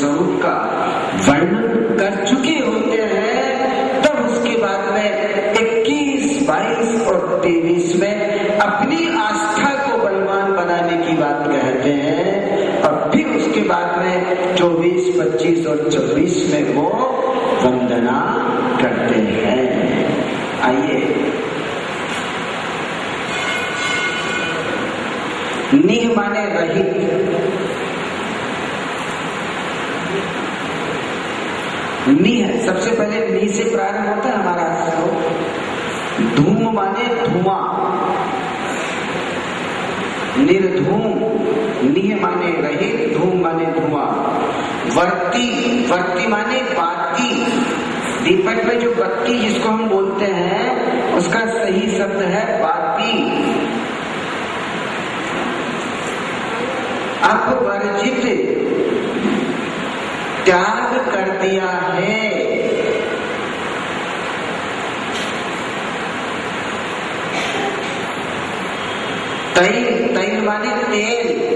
स्वरूप का वर्णन कर चुके होते हैं, तब उसके बाद में 21, 22 और 23 में अपनी आस्था को बलवान बनाने की बात कहते हैं, और फिर उसके बाद में 24, 25 और 26 में वो वंदना करते हैं। आइए, निह माने रहित। निह, सबसे पहले नी से प्रारंभ होता है हमारा श्लोक। धूम माने धुआं, निर्धूम। निह माने रहित, धूम माने धुआं। वर्ती, वर्ती माने बाती। दीपक में जो बत्ती जिसको हम बोलते हैं उसका सही शब्द है बाती। अपवर्जित, त्याग कर दिया है। तैल, तैल माने तेल।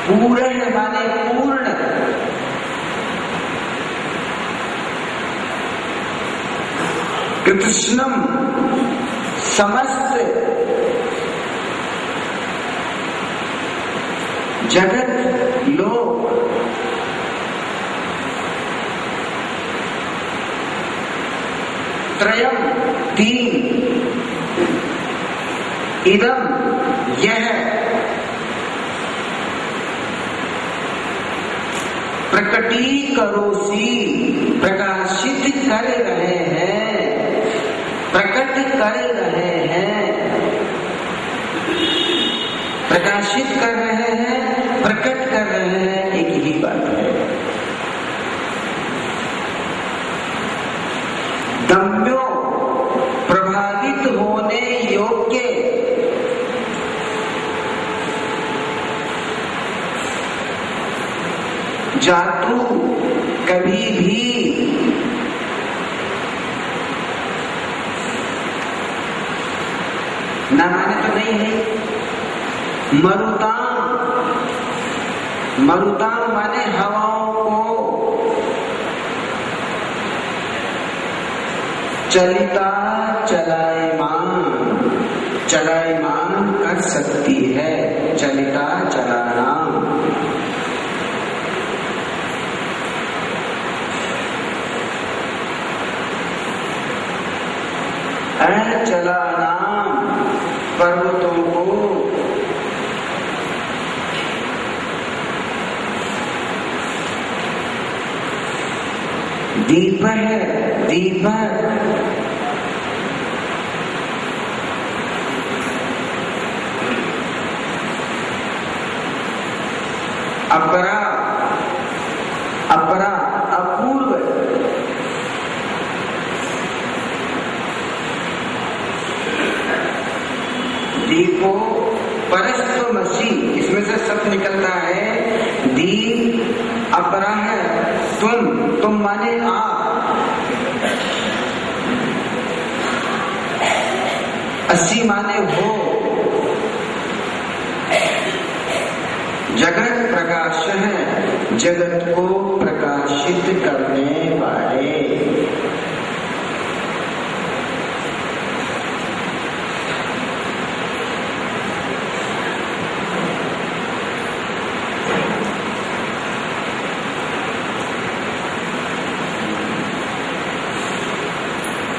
पूर्ण माने पूर्ण। कृष्णम, समस्त जगत लोक। त्रयम, तीन। इदम, यह। प्रकटीकरोषि, प्रकाशित कर रहे हैं, प्रकट कर रहे हैं। प्रकाशित कर रहे हैं, प्रकट कर रहे हैं, एक ही बात है। दम्यो, प्रभावित होने योग्य। जातु, कभी भी। ना माने तो नहीं है। मरुताम, मरुताम माने हवाओं को। चलिता, चलायमान, चलायमान कर सकती है। चलिता, चलाना। चलाना, पर्वतों को। दीप है, दीपक। अपरा, अपरा, अपूर्व। दीपो, परस्त्वमसि, इसमें से सब निकलता है। दीप, अपरा है तुम, तुम माने आप। असी माने हो। जगत प्रकाश है, जगत को प्रकाशित करने वाले।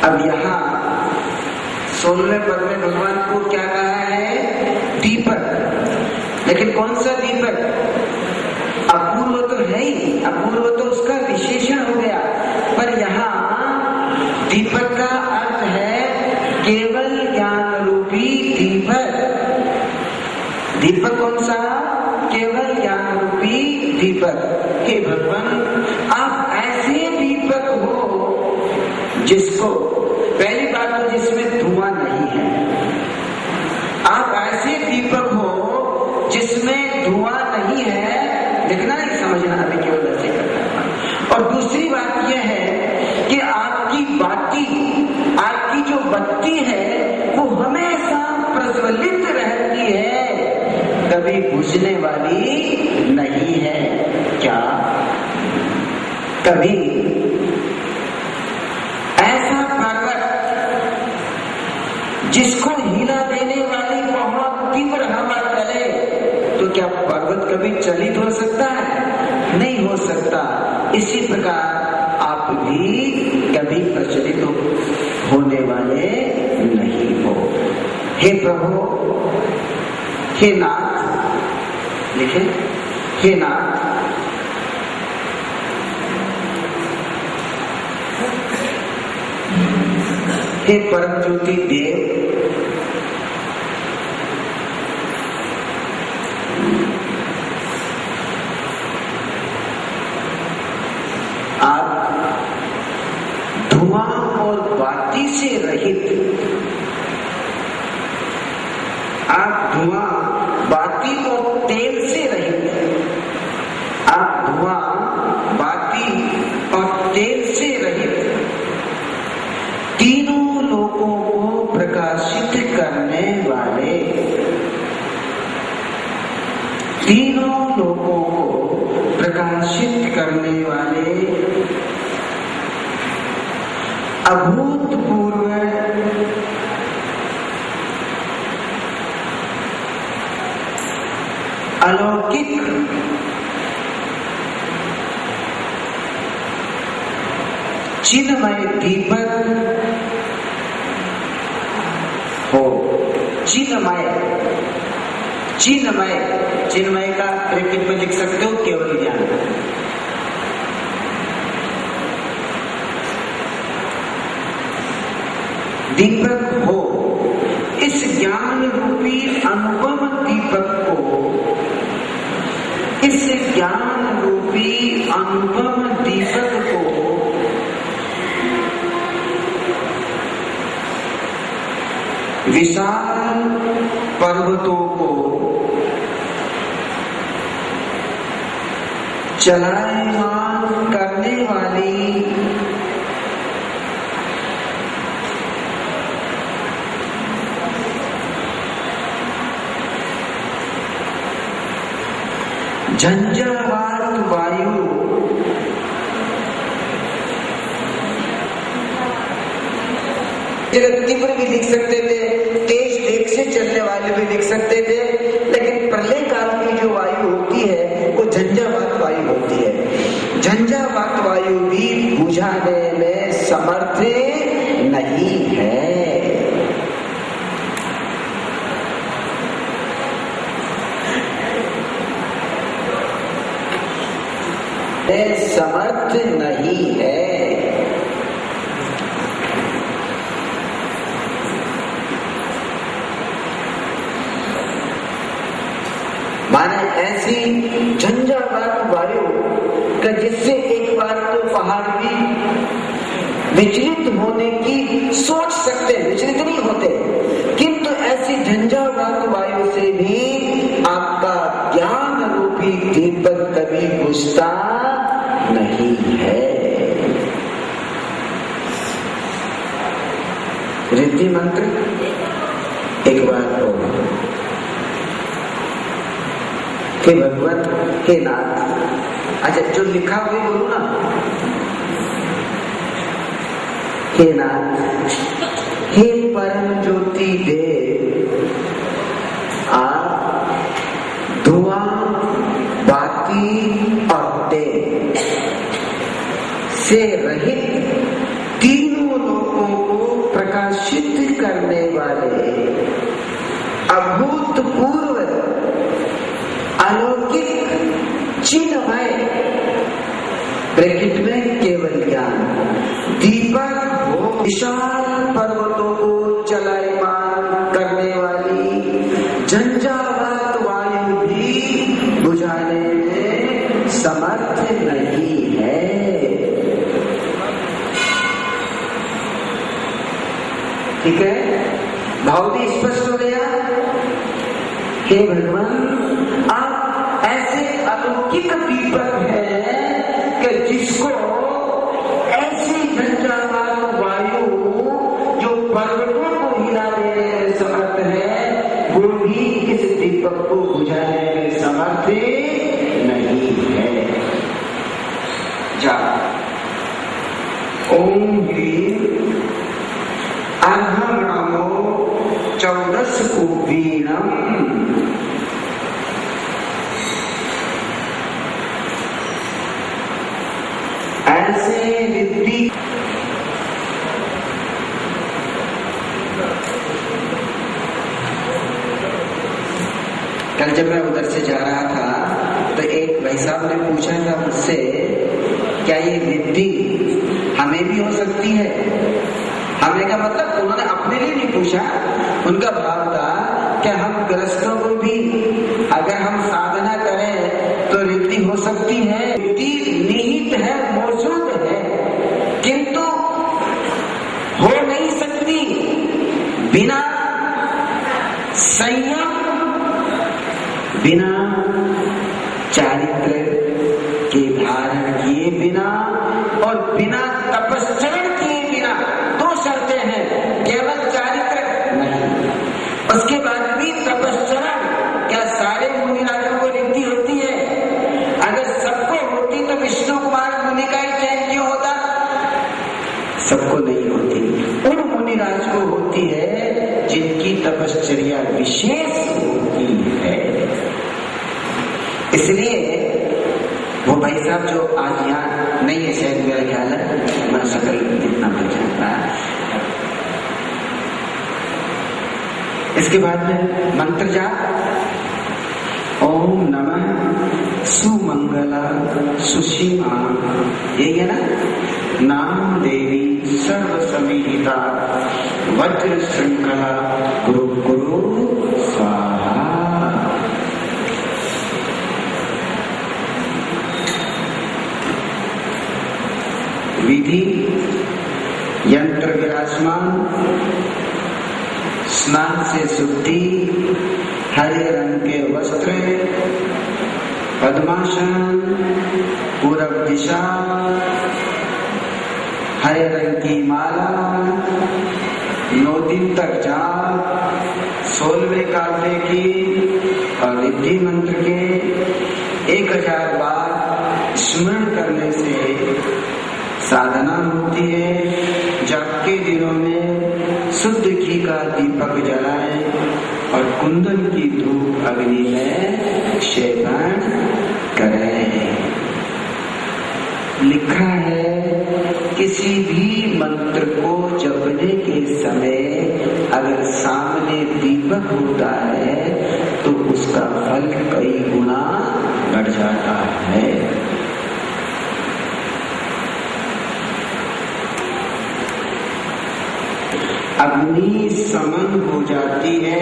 अब यहाँ 16वें पद में भगवान को क्या कहा है? दीपक। लेकिन कौन सा दीपक? अपूर्व तो है ही, अपूर्व तो उसका विशेषण हो गया, पर यहाँ दीपक का अर्थ है केवल ज्ञान रूपी दीपक। दीपक कौन सा? केवल ज्ञान रूपी दीपक। हे भगवान, आप ऐसे दीपक हो जिसको, पहली बात तो जिसमें धुआं नहीं है। आप ऐसे दीपक हो जिसमें धुआं नहीं है, लिखना नहीं समझना, अभी केवल ऐसे करना। और दूसरी बात यह है कि आपकी बाती, आपकी जो बत्ती है वो हमेशा प्रज्वलित रहती है। कभी बुझने वाली नहीं है। क्या कभी ऐसा पर्वत जिसको हिला देने वाली बहुत तीव्र हवा चले, तो क्या पर्वत कभी चलित हो सकता है? नहीं हो सकता। इसी प्रकार आप भी कभी प्रचलित होने वाले नहीं हो। हे प्रभु, हे नाथ, लिखे, हे नाथ, हे परम ज्योति देव, आप धुआं और बाती से रहित, आप धुआं बाती और तेल से रहित, आप धुआं बाती और तेल से रहित तीनों लोगों को प्रकाशित करने वाले, तीनों लोगों को प्रकाशित करने वाले अभूतपूर्व अलौकिक चिन्मय दीपक हो। चिन्मय, चिन्मय, चिन्मय का ब्रैकेट में लिख सकते हो केवल ज्ञान। दीपक हो। इस ज्ञान रूपी अनुपम दीपक को, इस ज्ञान रूपी अनुपम दीपक को विशाल पर्वतों को चलायमान करने वाली झंझावात वायु तीव्र भी लिख सकते थे, तेज वेग से चलने वाले भी लिख सकते थे, लेकिन प्रलय काल की जो वायु होती है वो झंझावात वायु होती है। झंझावात वायु भी बुझाने में समर्थ नहीं है। समर्थ नहीं है। माने ऐसी झंझावात वायु का जिससे एक बार तो पहाड़ भी विचलित होने की सोच सकते, विचलित नहीं होते, किंतु ऐसी झंझावात वायु से भी आपका ज्ञान रूपी दीपक कभी बुझता नहीं है। रिद्धि मंत्र एक बार बोलो, हे भगवत, हे नाथ। अच्छा, जो लिखा हुआ बोलो ना, हे नाथ, हे परम ज्योति देव, आप धुआं, बाती और तेल से रहित तीनों लोगों को प्रकाशित करने वाले अभूतपूर्व अलौकिक चिन्मय ब्रैकेट में केवल ज्ञान दीपक हो, विशाल पर्वतों को चलायमान करने वाली झंझावात वायु भी बुझाने में समर्थ नहीं है। ठीक है, भाव भी स्पष्ट हो गया। हे भगवान, आप ऐसे अलौकिक दीपक हैं कि जिसको ऐसी झंझावात वायु जो पर्वतों को हिला देने में समर्थ है, वो भी इस दीपक को बुझा ओम ह्रीं अर्हं नमो 14 कुबीरम। ऐसे विधि कल जब मैं उधर से जा रहा था तो एक भाई साहब ने पूछा था मुझसे, क्या ये विधि हमें भी हो सकती है? हमें का मतलब उन्होंने अपने लिए नहीं पूछा, उनका भाव था कि हम ग्रस्तों को भी अगर हम साधना करें तो रिद्धि हो सकती है। रिद्धि निहित है, मौजूद है, किंतु हो नहीं सकती बिना संयम, बिना चारित्र के धारण किए बिना और बिना तपस्चरण किए बिना। दो शर्तें हैं, केवल चारित्र नहीं, उसके बाद भी तपस्चरण। क्या सारे मुनिराजों को रिद्धि होती है? अगर सबको होती तो विष्णु कुमार मुनि का ही चयन क्यों होता? सबको नहीं होती। उन मुनिराज को होती है जिनकी तपश्चर्या विशेष होती है। इसलिए वो भाई साहब जो आज यहाँ नहीं है, शायद मेरा ख्याल है, मैं सकल इतना पहचानता है। इसके बाद में मंत्र जाप, ओम नमः सुमंगला सुसीमा, यही है ना? नाम देवी सर्व समीहिता वज्र श्रृंखला गुरु गुरु स्वाहा। विधि यंत्र विराजमान, स्नान से शुद्धि, हरे रंग के वस्त्र, पद्मासन, पूरब दिशा, हरे रंग की माला, 9 दिन तक जाप, 16वें काफे की और रिद्धि मंत्र के 1000 बार स्मरण करने से साधना होती है। जाप के दिनों में शुद्ध घी का दीपक जलाएं और कुंदन की धूप अग्नि में सेवन करें। लिखा है किसी भी मंत्र को जपने के समय अगर सामने दीपक होता है तो उसका फल कई गुना बढ़ जाता है। अग्नि समन हो जाती है,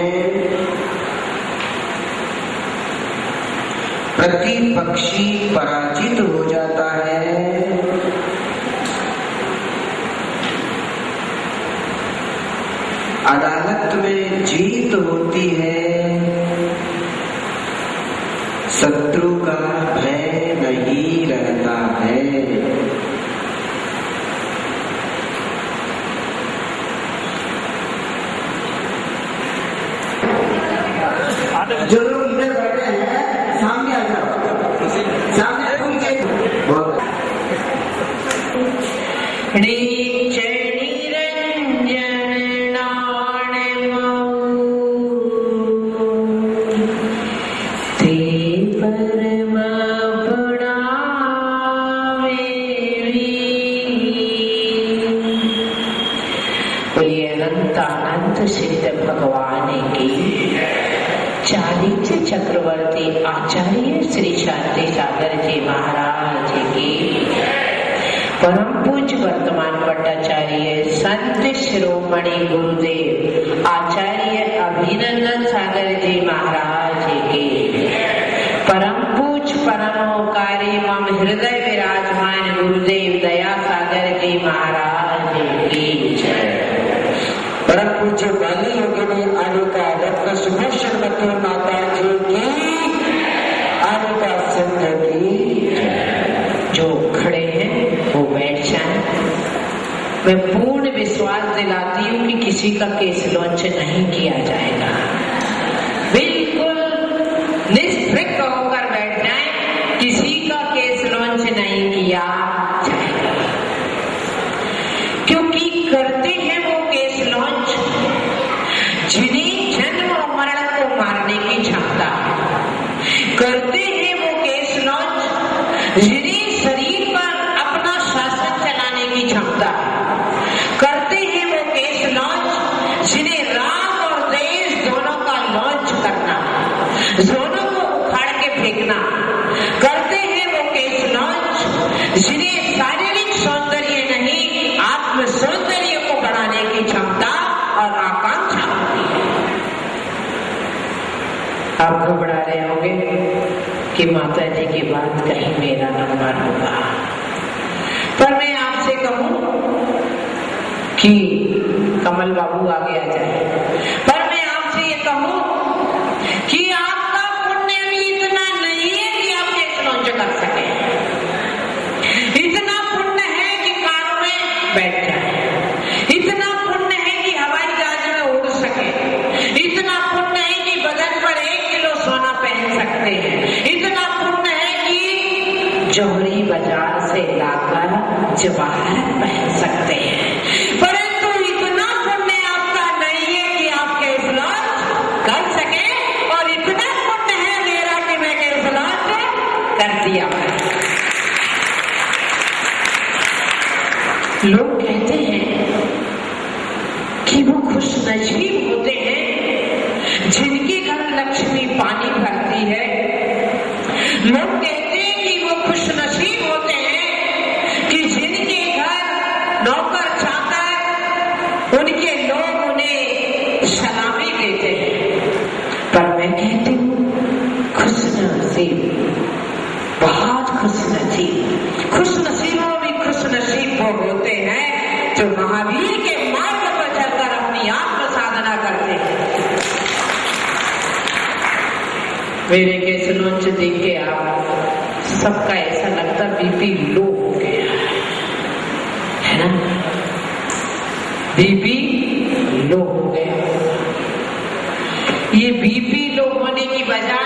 प्रतिपक्षी पराजित हो जाता है, अदालत में जीत होती है, शत्रु का भय नहीं रहता है। जो लोग इधर बैठे हैं सामने आ जाओ, सामने सिद्ध भगवान की चालीस चक्रवर्ती आचार्य श्री शांति सागर जी महाराज की, परम पूज्य वर्तमान भट्टाचार्य संत शिरोमणि गुरुदेव आचार्य अभिनंदन सागर जी महाराज की, परम पूज्य परमोकारी मम हृदय विराजमान गुरुदेव दया सागर जी महाराज की जय। परम पूज्य बाली योगिनी अनुका रत्न सुभूषण मथुर माता जी की, अनुका सिंह की। जो खड़े हैं वो बैठ जाएं। मैं पूर्ण विश्वास दिलाती हूँ कि किसी का केस लॉन्च नहीं किया जाएगा। बिल्कुल निष्पृह होकर बैठ जाएं, किसी का केस लॉन्च नहीं किया जाएगा। करते हैं वो केस लॉन्च जिन्हें शरीर पर अपना शासन चलाने की क्षमता है। करते हैं वो केस लॉन्च जिन्हें राम और देश दोनों का लॉन्च करना, दोनों को उखाड़ के फेंकना। करते हैं वो केस लॉन्च जिन्हें शारीरिक सौंदर्य नहीं, आत्म सौंदर्य को बढ़ाने की क्षमता और आकांक्षा होती है। आप घबरा रहे होंगे कि माता जी की बात कहीं मेरा नंबर होगा, पर मैं आपसे कहूं कि कमल बाबू आगे आ जाए, पर मैं आपसे ये कहूं कि आपका पुण्य भी इतना नहीं है कि आप केस लॉन्च कर सके। इतना पुण्य है कि कार में बैठ जाए, इतना पुण्य है कि हवाई जहाज में उड़ सके, इतना पुण्य है कि बदन पर 1 किलो सोना पहन सकते हैं, इतना पुण्य है कि जौहरी बाजार से लाकर जवाहर पहन सकते हैं। परंतु इतना पुण्य आपका नहीं है कि आप केस लॉन्च कर सके, और इतना पुण्य है मेरा कि मैं केस लॉन्च कर दिया। लोग कहते हैं कि वो खुश नसीब होते हैं जिनके घर लक्ष्मी पानी भरती है। लोग कहते हैं कि वो खुश नसीब होते हैं कि जिनके घर नौकर चाकर, उनके लोग उन्हें सलामी देते हैं। पर मैं कहती हूँ खुश नसीब, बहुत खुश नसीब, खुश नसीबों भी खुश नसीब वो होते हैं जो महावीर के मार्ग पर चलकर अपनी आत्म साधना करते हैं। मेरे केस लॉन्च देख के आप सबका ऐसा लगता बीपी लो हो गया है ना, बीपी लो हो गया। ये बीपी लो होने की बजाय